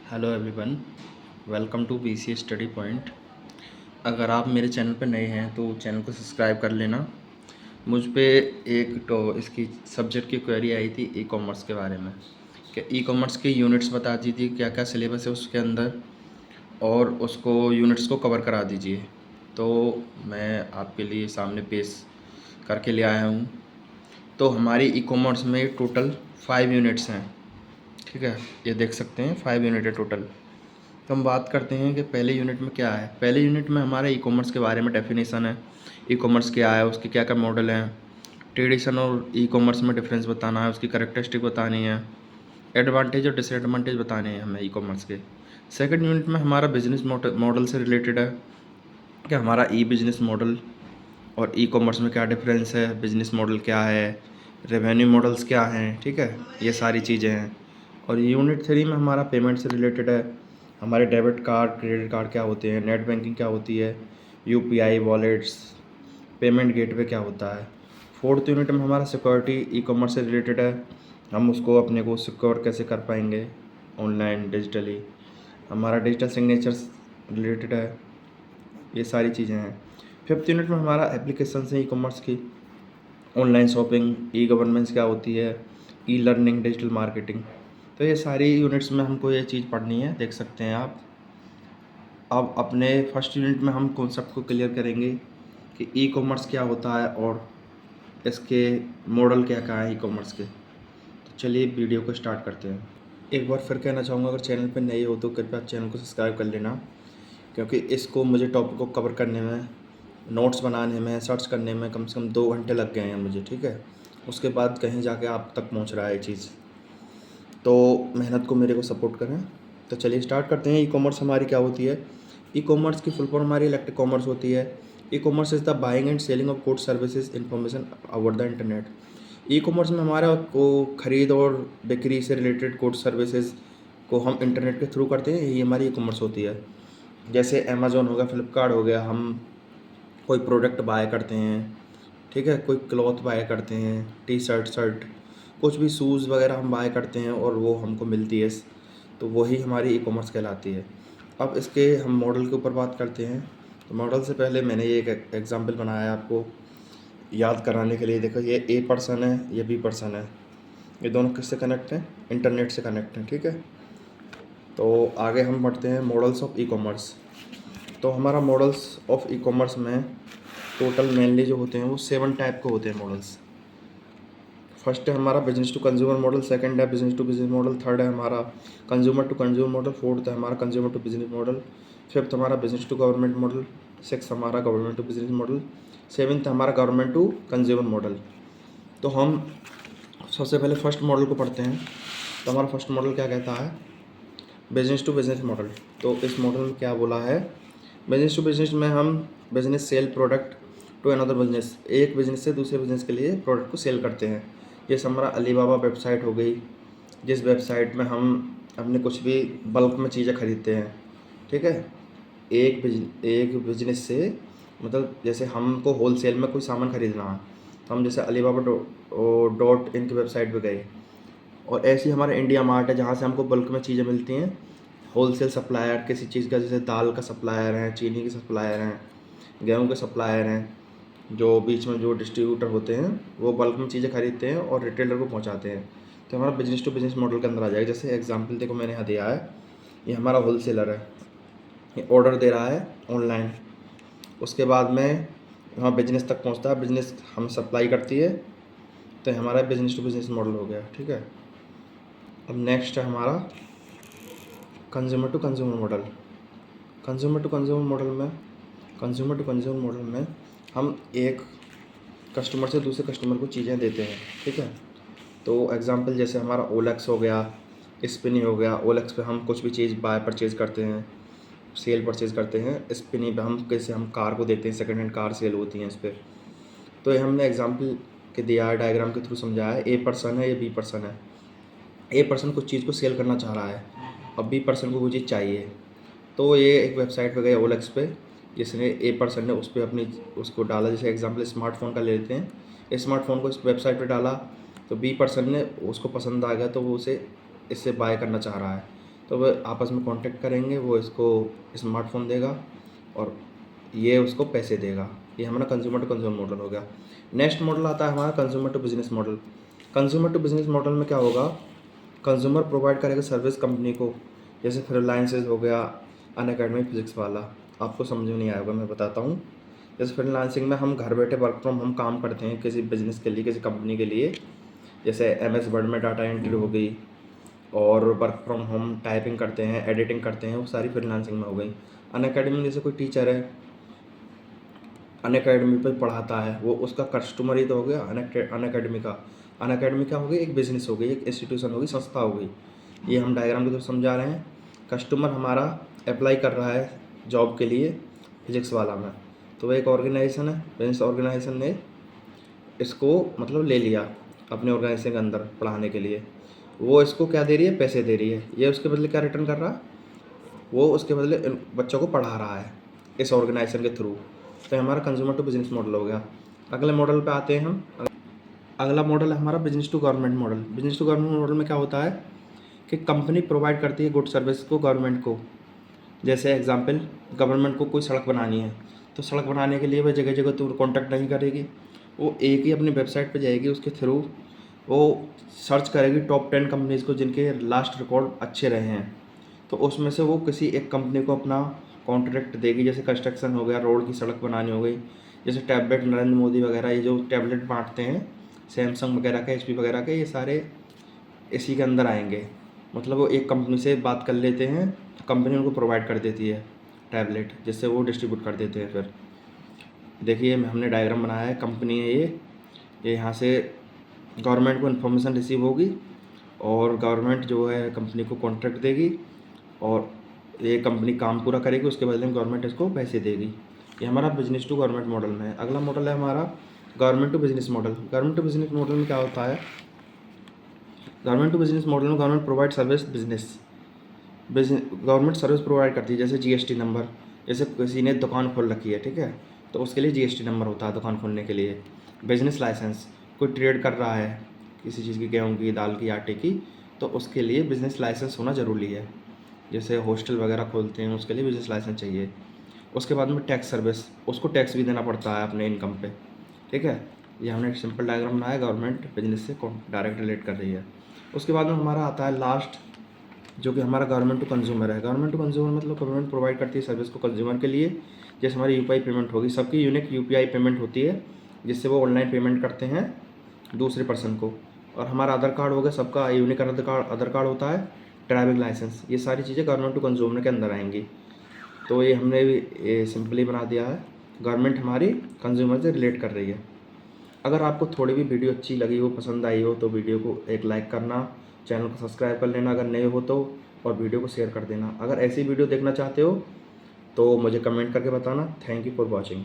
Hello everyone, welcome to BCA study point. अगर आप मेरे चैनल पर नए हैं तो चैनल को सब्सक्राइब कर लेना। मुझ पे एक तो इसकी सब्जेक्ट की क्वेरी आई थी ई कॉमर्स के बारे में कि ई कॉमर्स के यूनिट्स बता दीजिए, क्या क्या सिलेबस है उसके अंदर और उसको यूनिट्स को कवर करा दीजिए। तो मैं आपके लिए सामने पेश करके ले आया हूँ। तो हमारी ई कॉमर्स में टोटल 5 यूनिट्स हैं, ठीक है। ये देख सकते हैं 5 यूनिट है टोटल। तो हम बात करते हैं कि पहले यूनिट में क्या है। पहले यूनिट में हमारे ई कॉमर्स के बारे में डेफिनेशन है, ई कॉमर्स क्या है, उसके क्या क्या मॉडल हैं, ट्रेडिशन और ई कॉमर्स में डिफरेंस बताना है, उसकी करेक्टरिस्टिक बतानी है, एडवांटेज और डिसएडवांटेज बताने हैं हमें ई कॉमर्स के। सेकंड यूनिट में हमारा बिजनेस मॉडल से रिलेटेड है कि हमारा ई बिजनेस मॉडल और ई कॉमर्स में क्या डिफरेंस है, बिजनेस मॉडल क्या है, रेवेन्यू मॉडल्स क्या हैं, ठीक है, ये सारी चीज़ें हैं। और यूनिट 3 में हमारा पेमेंट से रिलेटेड है, हमारे डेबिट कार्ड क्रेडिट कार्ड क्या होते हैं, नेट बैंकिंग क्या होती है, UPI वॉलेट्स, पेमेंट गेटवे क्या होता है। फोर्थ यूनिट में हमारा सिक्योरिटी ई कॉमर्स से रिलेटेड है, हम उसको अपने को सिक्योर कैसे कर पाएंगे ऑनलाइन डिजिटली, हमारा डिजिटल सिग्नेचर्स रिलेटेड है, ये सारी चीज़ें हैं। फिफ्थ यूनिट में हमारा एप्लीकेशन है ई कॉमर्स की, ऑनलाइन शॉपिंग, ई गवर्नेंस क्या होती है, ई लर्निंग, डिजिटल मार्केटिंग। तो ये सारी यूनिट्स में हमको ये चीज़ पढ़नी है, देख सकते हैं आप। अब अपने फर्स्ट यूनिट में हम कॉन्सेप्ट को क्लियर करेंगे कि ई कॉमर्स क्या होता है और इसके मॉडल क्या क्या है ई कॉमर्स के। तो चलिए वीडियो को स्टार्ट करते हैं। एक बार फिर कहना चाहूँगा, अगर चैनल पर नए हो तो कृपया चैनल को सब्सक्राइब कर लेना, क्योंकि इसको मुझे टॉपिक को कवर करने में, नोट्स बनाने में, सर्च करने में कम से कम 2 घंटे लग गए हैं मुझे, ठीक है। उसके बाद कहीं जाके आप तक पहुंच रहा है ये चीज़, तो मेहनत को मेरे को सपोर्ट करें। तो चलिए स्टार्ट करते हैं। ई कॉमर्स हमारी क्या होती है। ई कॉमर्स की फुल फॉर्म हमारी इलेक्ट्रिक कॉमर्स होती है। E commerce is the buying and selling of goods services information over the internet. E commerce में हमारा को ख़रीद और बिक्री से रिलेटेड गुड्स सर्विसेज को हम इंटरनेट के थ्रू करते हैं, यही हमारी ई कॉमर्स होती है। जैसे अमेज़ोन हो गया, फ्लिपकार्ट हो गया, हम कोई प्रोडक्ट बाय करते हैं, ठीक है, कोई क्लॉथ बाय करते हैं, टी शर्ट शर्ट, कुछ भी शूज़ वगैरह हम बाय करते हैं और वो हमको मिलती है, तो वही हमारी ई कॉमर्स कहलाती है। अब इसके हम मॉडल के ऊपर बात करते हैं। तो मॉडल से पहले मैंने ये एक एग्जांपल बनाया है आपको याद कराने के लिए। देखो, ये ए पर्सन है, ये बी पर्सन है, ये दोनों किससे कनेक्ट हैं, इंटरनेट से कनेक्ट हैं, ठीक है। तो आगे हम बढ़ते हैं मॉडल्स ऑफ ई कॉमर्स। तो हमारा मॉडल्स ऑफ ई कॉमर्स में टोटल मेनली जो होते हैं वो 7 टाइप के होते हैं मॉडल्स। फर्स्ट है हमारा business to consumer model, second है business to business model, third है हमारा consumer to consumer model, fourth है हमारा consumer to business model, fifth हमारा business to government model, six हमारा government to business model, seventh हमारा गवर्नमेंट टू कंज्यूमर मॉडल। तो हम सबसे पहले फर्स्ट मॉडल को पढ़ते हैं। तो हमारा फर्स्ट मॉडल क्या कहता है, बिजनेस टू बिजनेस मॉडल। तो इस मॉडल में क्या बोला है, बिजनेस टू बिजनेस में हम business sell product to another business, एक बिजनेस से दूसरे बिजनेस के लिए प्रोडक्ट को सेल करते हैं। जैसे हमारा अलीबाबा वेबसाइट हो गई, जिस वेबसाइट में हम अपने कुछ भी बल्क में चीज़ें खरीदते हैं, ठीक है। एक बिजनेस से, मतलब जैसे हमको होल सेल में कोई सामान खरीदना है तो हम जैसे अलीबाबा डॉट इन की वेबसाइट पे गए। और ऐसे ही हमारा इंडिया मार्ट है, जहाँ से हमको बल्क में चीज़ें मिलती हैं, होलसेल सप्लायर किसी चीज़ का, जैसे दाल का सप्लायर है, चीनी के सप्लायर हैं, गेहूं के सप्लायर हैं, जो बीच में जो डिस्ट्रीब्यूटर होते हैं वो बल्क में चीज़ें खरीदते हैं और रिटेलर को पहुंचाते हैं। तो हमारा बिजनेस टू बिजनेस मॉडल के अंदर आ जाएगा। जैसे एग्जांपल देखो, मैंने यहाँ दिया है, ये हमारा होलसेलर है, ये ऑर्डर दे रहा है ऑनलाइन, उसके बाद में वहाँ बिजनेस तक पहुँचता है, बिजनेस हम सप्लाई करती है, तो हमारा बिजनेस टू बिजनेस मॉडल हो गया, ठीक है। अब नेक्स्ट है हमारा consumer to consumer model. Consumer to consumer model में, कंज्यूमर टू कंज्यूमर मॉडल में हम एक कस्टमर से दूसरे कस्टमर को चीज़ें देते हैं, ठीक है। तो एग्जांपल जैसे हमारा ओलेक्स हो गया, स्पिनी हो गया। ओलेक्स पे हम कुछ भी चीज़ बाय परचेज़ करते हैं, सेल परचेज़ करते हैं। स्पिनी पे हम कैसे हम कार को देखते हैं, सेकंड हैंड कार सेल होती हैं इस पर। तो ये हमने एग्जाम्पल के दिया है, डायग्राम के थ्रू समझाया है। ए पर्सन है, ये बी पर्सन है। ए पर्सन कुछ चीज़ को सेल करना चाह रहा है, अब बी पर्सन को वो चीज़ चाहिए। तो ये एक वेबसाइट पे गए ओलेक्स पे, जिसने ए पर्सन ने उस पर अपनी उसको डाला। जैसे एग्जांपल स्मार्टफ़ोन का ले लेते हैं, स्मार्टफ़ोन को इस वेबसाइट पे डाला, तो बी पर्सन ने उसको पसंद आ गया, तो वो उसे इससे बाय करना चाह रहा है। तो वह आपस में कांटेक्ट करेंगे, वो इसको स्मार्टफोन देगा और ये उसको पैसे देगा। ये हमारा कंज्यूमर टू कंज्यूमर मॉडल हो गया। नेक्स्ट मॉडल आता है हमारा consumer to business model. Consumer to business model में क्या होगा, कंज्यूमर प्रोवाइड करेगा सर्विस कंपनी को, जैसे फ्रीलांसर्स हो गया, अनअकैडमी फिजिक्स वाला। आपको समझ में नहीं आएगा, मैं बताता हूँ। जैसे फ्रीलांसिंग में हम घर बैठे वर्क फ्रॉम होम काम करते हैं किसी बिजनेस के लिए, किसी कंपनी के लिए, जैसे MS वर्ड में डाटा एंट्री हो गई, और वर्क फ्रॉम होम टाइपिंग करते हैं, एडिटिंग करते हैं, वो सारी फ्रीलांसिंग में हो गई। अनअकैडमी में जैसे कोई टीचर है, अनअकैडमी पे पढ़ाता है, वो उसका कस्टमर ही तो हो गया अनअकैडमी का। अनअकैडमी क्या हो गई, एक बिजनेस हो गई, एक इंस्टीट्यूशन हो गई, संस्था हो गई। ये हम डायग्राम के थ्रू समझा रहे हैं। कस्टमर हमारा अप्लाई कर रहा है जॉब के लिए फिजिक्स वाला में, तो वो एक ऑर्गेनाइजेशन है, बिजनेस ऑर्गेनाइजेशन ने इसको मतलब ले लिया अपने ऑर्गेनाइजेशन के अंदर पढ़ाने के लिए। वो इसको क्या दे रही है, पैसे दे रही है। ये उसके बदले क्या रिटर्न कर रहा है, वो उसके बदले इन बच्चों को पढ़ा रहा है इस ऑर्गेनाइजेशन के थ्रू। तो हमारा कंज्यूमर टू बिजनेस मॉडल हो गया। अगले मॉडल पे आते हैं हम। अगला मॉडल है हमारा business to government model. Business to government model में क्या होता है कि कंपनी प्रोवाइड करती है गुड सर्विस को गवर्नमेंट को। जैसे एग्जांपल, गवर्नमेंट को कोई सड़क बनानी है, तो सड़क बनाने के लिए वह जगह जगह तो कॉन्टैक्ट नहीं करेगी, वो एक ही अपनी वेबसाइट पे जाएगी, उसके थ्रू वो सर्च करेगी टॉप 10 कंपनीज़ को जिनके लास्ट रिकॉर्ड अच्छे रहे हैं, तो उसमें से वो किसी एक कंपनी को अपना कॉन्ट्रैक्ट देगी। जैसे कंस्ट्रक्शन हो गया, रोड की सड़क बनानी हो गई, जैसे टैबलेट नरेंद्र मोदी वगैरह ये जो टैबलेट बांटते हैं, सैमसंग वगैरह के, HP वगैरह के, ये सारे इसी के अंदर आएंगे। मतलब वो एक कंपनी से बात कर लेते हैं, कंपनी उनको प्रोवाइड कर देती है टैबलेट, जिससे वो डिस्ट्रीब्यूट कर देते हैं। फिर देखिए हमने डायग्राम बनाया है, कंपनी है ये यहाँ से गवर्नमेंट को इन्फॉर्मेशन रिसीव होगी और गवर्नमेंट जो है कंपनी को कॉन्ट्रैक्ट देगी और ये कंपनी काम पूरा करेगी, उसके बदले में गवर्नमेंट इसको पैसे देगी। ये हमारा बिजनेस टू गवर्नमेंट मॉडल में है। अगला मॉडल है हमारा government to business model. Government to business model में क्या होता है, गवर्नमेंट टू बिजनेस मॉडल में government provide service government service provide करती है। जैसे GST नंबर, जैसे किसी ने दुकान खोल रखी है, ठीक है, तो उसके लिए GST नंबर होता है दुकान खोलने के लिए। बिजनेस लाइसेंस, कोई ट्रेड कर रहा है किसी चीज़ की, गेहूँ की, दाल की, आटे की, तो उसके लिए बिज़नेस लाइसेंस होना ज़रूरी है। जैसे हॉस्टल वगैरह खोलते हैं, उसके लिए बिजनेस लाइसेंस चाहिए। उसके बाद में टैक्स सर्विस, उसको टैक्स भी देना पड़ता है अपने इनकम पे, ठीक है। ये हमने एक सिंपल डायग्राम बनाया, गवर्नमेंट बिजनेस से डायरेक्ट रिलेट कर रही है। उसके बाद में हमारा आता है लास्ट, जो कि हमारा गवर्नमेंट टू कंज्यूमर है। गवर्नमेंट टू कंज्यूमर मतलब गवर्नमेंट प्रोवाइड करती है सर्विस को कंज्यूमर के लिए। जैसे हमारी UPI पेमेंट होगी, सबकी यूनिक UPI पेमेंट होती है, जिससे वो ऑनलाइन पेमेंट करते हैं दूसरे पर्सन को। और हमारा आधार कार्ड हो गया, सबका यूनिक आधार कार्ड होता है, ड्राइविंग लाइसेंस, ये सारी चीज़ें गवर्नमेंट टू कंज्यूमर के अंदर आएंगी। तो ये हमने भी सिंपली बना दिया है, गवर्नमेंट हमारी कंज्यूमर से रिलेट कर रही है। अगर आपको थोड़ी भी वीडियो अच्छी लगी हो, पसंद आई हो, तो वीडियो को एक लाइक करना, चैनल को सब्सक्राइब कर लेना अगर नए हो तो, और वीडियो को शेयर कर देना। अगर ऐसी वीडियो देखना चाहते हो तो मुझे कमेंट करके बताना। Thank you for watching.